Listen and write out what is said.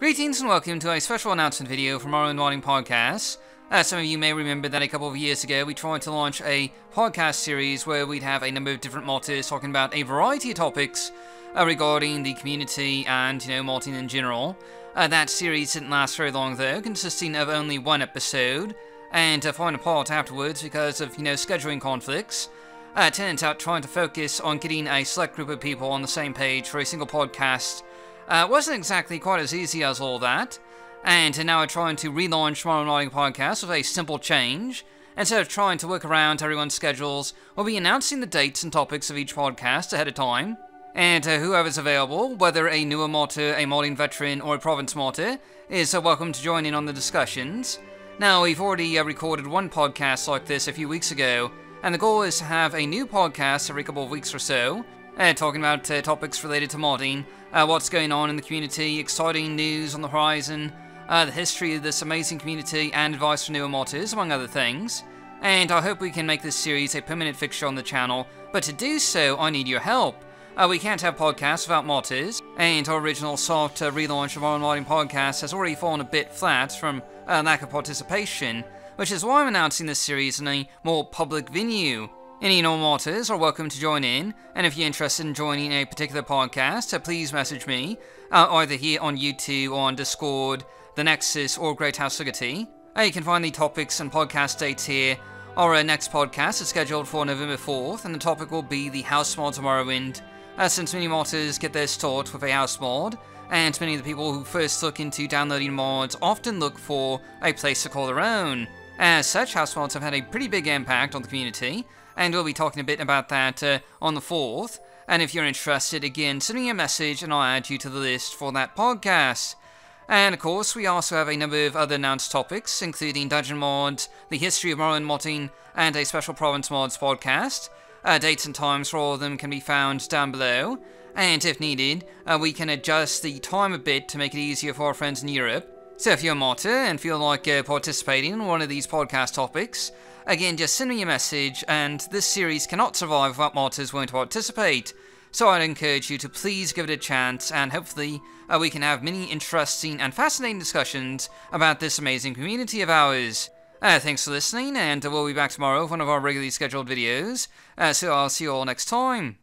Greetings and welcome to a special announcement video from Morrowind Modding Podcast. Some of you may remember that a couple of years ago we tried to launch a podcast series where we'd have a number of different modders talking about a variety of topics regarding the community and, modding in general. That series didn't last very long though, consisting of only one episode, and falling apart afterwards because of, scheduling conflicts. Turns out trying to focus on getting a select group of people on the same page for a single podcast wasn't exactly quite as easy as all that, and now we're trying to relaunch Morrowind Modding Podcast with a simple change. Instead of trying to work around everyone's schedules, we'll be announcing the dates and topics of each podcast ahead of time, and whoever's available, whether a newer modder, a modding veteran, or a province modder, is welcome to join in on the discussions. Now, we've already recorded one podcast like this a few weeks ago, and the goal is to have a new podcast every couple of weeks or so, talking about topics related to modding, what's going on in the community, exciting news on the horizon, the history of this amazing community, and advice for newer modders, among other things. And I hope we can make this series a permanent fixture on the channel, but to do so, I need your help. We can't have podcasts without modders, and our original soft relaunch of Morrowind Modding Podcast has already fallen a bit flat from lack of participation, which is why I'm announcing this series in a more public venue. Any non-modders are welcome to join in, and if you're interested in joining a particular podcast, please message me, either here on YouTube or on Discord, the Nexus, or Great House Liberty. You can find the topics and podcast dates here. Our next podcast is scheduled for November 4th, and the topic will be the house mods of Morrowind, since many modders get their start with a house mod, and many of the people who first look into downloading mods often look for a place to call their own. As such, house mods have had a pretty big impact on the community, and we'll be talking a bit about that on the 4th, and if you're interested, again, send me a message and I'll add you to the list for that podcast. And of course, we also have a number of other announced topics, including dungeon mods, the history of Morrowind modding, and a special province mods podcast. Dates and times for all of them can be found down below, and if needed, we can adjust the time a bit to make it easier for our friends in Europe. So if you're a modder and feel like participating in one of these podcast topics, again, just send me a message, and this series cannot survive without modders willing to participate. So I'd encourage you to please give it a chance, and hopefully we can have many interesting and fascinating discussions about this amazing community of ours. Thanks for listening, and we'll be back tomorrow with one of our regularly scheduled videos, so I'll see you all next time.